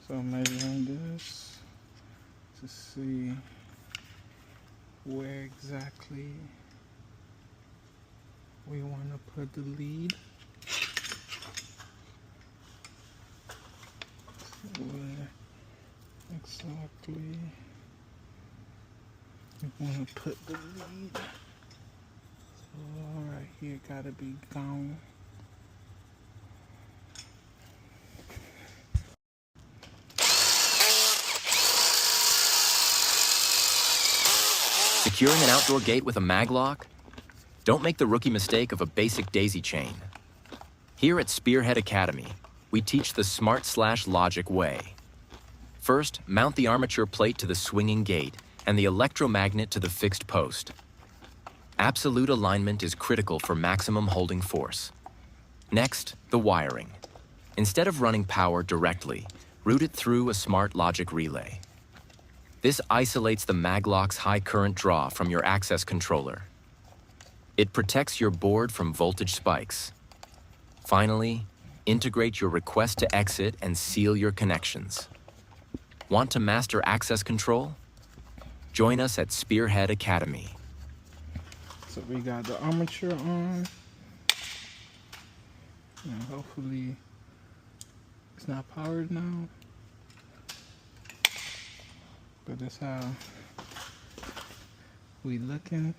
So measuring this to see where exactly we want to put the lead. Where exactly we want to put the lead. So right here gotta be gone. Securing an outdoor gate with a mag lock? Don't make the rookie mistake of a basic daisy chain. Here at Spearhead Academy, we teach the smart/logic way. First, mount the armature plate to the swinging gate and the electromagnet to the fixed post. Absolute alignment is critical for maximum holding force. Next, the wiring. Instead of running power directly, route it through a smart logic relay. This isolates the maglock's high current draw from your access controller. It protects your board from voltage spikes. Finally, integrate your request to exit and seal your connections. Want to master access control? Join us at Spearhead Academy. So we got the armature on. And hopefully it's not powered now. But that's how we looking.